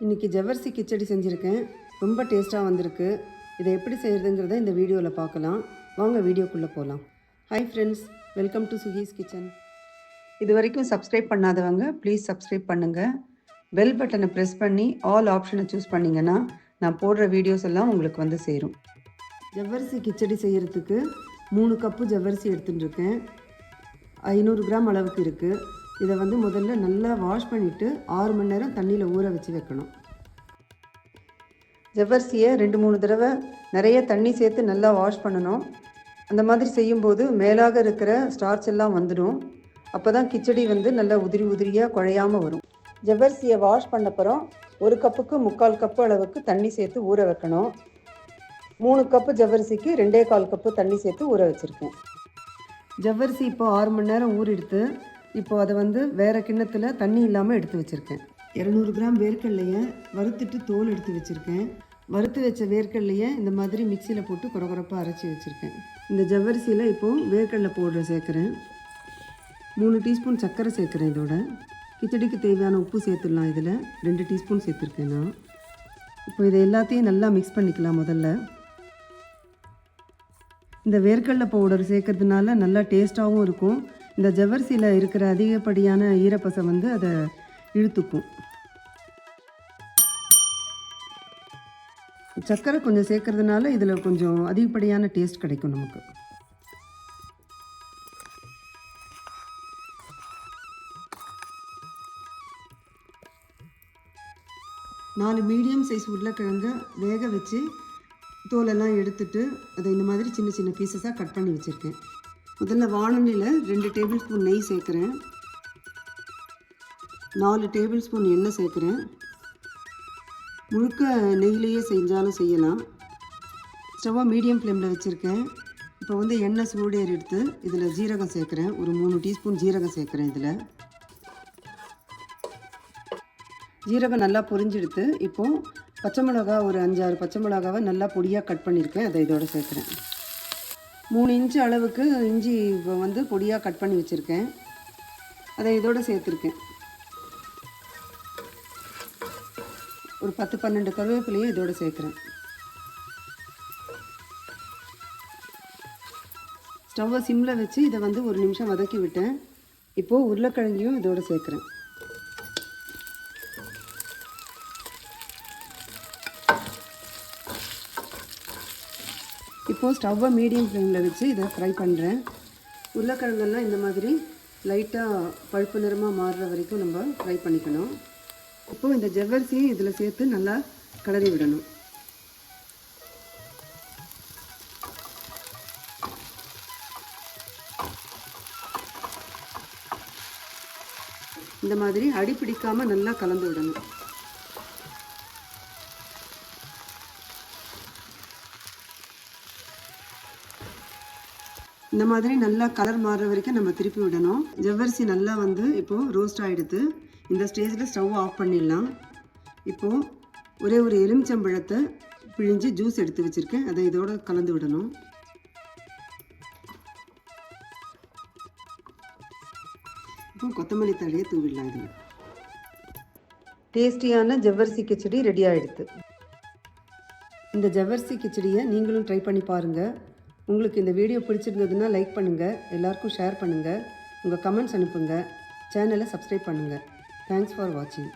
இன்றைக்கி ஜவ்வரிசி கிச்சடி செஞ்சுருக்கேன். ரொம்ப டேஸ்ட்டாக வந்திருக்கு. இதை எப்படி செய்கிறதுங்கிறத இந்த வீடியோவில் பார்க்கலாம். வாங்க வீடியோக்குள்ளே போகலாம். Hi friends, welcome to சுகீஸ் kitchen. இது வரைக்கும் சப்ஸ்கிரைப் பண்ணாதவங்க ப்ளீஸ் சப்ஸ்கிரைப் பண்ணுங்கள். பெல் பட்டனை ப்ரெஸ் பண்ணி ஆல் ஆப்ஷனை சூஸ் பண்ணிங்கன்னா நான் போடுற வீடியோஸ் எல்லாம் உங்களுக்கு வந்து சேரும். ஜவ்வரிசி கிச்சடி செய்கிறதுக்கு 3 கப்பு ஜவ்வரிசி எடுத்துகிட்டு இருக்கேன். 500 கிராம் அளவுக்கு இருக்குது. இதை வந்து முதல்ல நல்லா வாஷ் பண்ணிவிட்டு 6 மணி நேரம் தண்ணியில் ஊற வச்சு வைக்கணும். ஜவ்வரிசியை 2-3 தடவை நிறைய தண்ணி சேர்த்து நல்லா வாஷ் பண்ணணும். அந்த மாதிரி செய்யும்போது மேலாக இருக்கிற ஸ்டார்ச் எல்லாம் வந்துடும். அப்போ தான் கிச்சடி வந்து நல்லா உதிரி உதிரியாக குழையாமல் வரும். ஜவ்வரிசியை வாஷ் பண்ணப்புறம் 1 கப்புக்கு 3/4 கப்பு அளவுக்கு தண்ணி சேர்த்து ஊற வைக்கணும். 3 கப்பு ஜவ்வரிசிக்கு 2.25 கப்பு தண்ணி சேர்த்து ஊற வச்சுருக்கேன். ஜவ்வரிசி இப்போ 6 மணி நேரம் ஊறிடுத்து. இப்போ அதை வந்து வேறு கிண்ணத்தில் தண்ணி இல்லாமல் எடுத்து வச்சுருக்கேன். 200 கிராம் வேர்க்கடலையை வறுத்துட்டு தோல் எடுத்து வச்சுருக்கேன். வறுத்து வச்ச வேர்க்கடலையை இந்த மாதிரி மிக்சியில் போட்டு கொரகொரப்பாக அரைச்சி வச்சுருக்கேன். இந்த ஜவ்வரிசியில் இப்போது வேர்க்கடலை பவுடர் சேர்க்குறேன். 3 டீஸ்பூன் சர்க்கரை சேர்க்குறேன். இதோட கிச்சடிக்கு தேவையான உப்பு சேர்த்துடலாம். இதில் 2 டீஸ்பூன் சேர்த்துருக்கேன் நான். இப்போ இதை எல்லாத்தையும் நல்லா மிக்ஸ் பண்ணிக்கலாம். முதல்ல இந்த வேர்க்கடலை பவுடர் சேர்க்கறதுனால நல்லா டேஸ்ட்டாகவும் இருக்கும். இந்த ஜவ்வரிசியில் இருக்கிற அதிகப்படியான ஈரப்பசை வந்து அதை இழுத்துக்கும். சர்க்கரை கொஞ்சம் சேர்க்கறதுனால இதில் கொஞ்சம் அதிகப்படியான டேஸ்ட் கிடைக்கும் நமக்கு. நாலு மீடியம் சைஸ் உருளைக்கிழங்க வேக வச்சு தோலெல்லாம் எடுத்துட்டு அதை இந்த மாதிரி சின்ன சின்ன பீசஸாக கட் பண்ணி வச்சுருக்கேன். முதல்ல வாணலியில் 2 டேபிள் ஸ்பூன் நெய் சேர்க்குறேன். 4 டேபிள் ஸ்பூன் எண்ணெய் சேர்க்குறேன். முழுக்க நெய்யிலேயே செஞ்சாலும் செய்யலாம். ஸ்டவ்வை மீடியம் ஃப்ளேமில் வச்சுருக்கேன். இப்போ வந்து எண்ணெய் சூடேறி எடுத்து இதில் ஜீரகம் சேர்க்குறேன். ஒரு 3 டீஸ்பூன் ஜீரகம் சேர்க்குறேன். இதில் ஜீரகம் நல்லா பொரிஞ்செடுத்து இப்போது பச்சை மிளகா ஒரு 5-6 பச்சை மிளகாவை நல்லா பொடியாக கட் பண்ணியிருக்கேன். அதை இதோட சேர்க்குறேன். 3 இன்ச்சு அளவுக்கு இஞ்சி வந்து பொடியாக கட் பண்ணி வச்சுருக்கேன். அதை இதோடு சேர்த்துருக்கேன். ஒரு 10-12 கருவேப்பிலையும் இதோடு சேர்க்குறேன். ஸ்டவ்வை சிம்மில் வச்சு இதை வந்து 1 நிமிஷம் வதக்கி விட்டேன். இப்போது உருளைக்கிழங்கையும் இதோடு சேர்க்குறேன். இப்போது ஸ்டவ்வை மீடியம் ஃப்ளேமில் வச்சு இதை ஃப்ரை பண்ணுறேன். உருளைக்கிழங்கெல்லாம் இந்த மாதிரி லைட்டாக பழுப்பு நிறமாக மாறுற வரைக்கும் நம்ம ஃப்ரை பண்ணிக்கணும். இப்போது இந்த ஜவ்வரிசியை இதில் சேர்த்து நல்லா கிளறி விடணும். இந்த மாதிரி அடி பிடிக்காமல் நல்லா கலந்து விடணும். இந்த மாதிரி நல்லா கலர் மாறுற வரைக்கும் நம்ம திருப்பி விடணும். ஜவ்வரிசி நல்லா வந்து இப்போது ரோஸ்ட் ஆகிடுது. இந்த ஸ்டேஜில் ஸ்டவ் ஆஃப் பண்ணிடலாம். இப்போது ஒரே ஒரு எலுமிச்சம்பழத்தை பிழிஞ்சு ஜூஸ் எடுத்து வச்சுருக்கேன். அதை இதோடு கலந்து விடணும். இப்போ கொத்தமல்லி தழையை தூவிடலாம். இதில் டேஸ்டியான ஜவ்வரிசி கிச்சடி ரெடி ஆகிடுது. இந்த ஜவ்வரிசி கிச்சடியை நீங்களும் ட்ரை பண்ணி பாருங்கள். உங்களுக்கு இந்த வீடியோ பிடிச்சிருந்ததுன்னா லைக் பண்ணுங்கள், எல்லாருக்கும் ஷேர் பண்ணுங்கள், உங்கள் கமெண்ட்ஸ் அனுப்புங்க, சேனலை சப்ஸ்கிரைப் பண்ணுங்கள். தேங்க்ஸ் ஃபார் வாட்சிங்.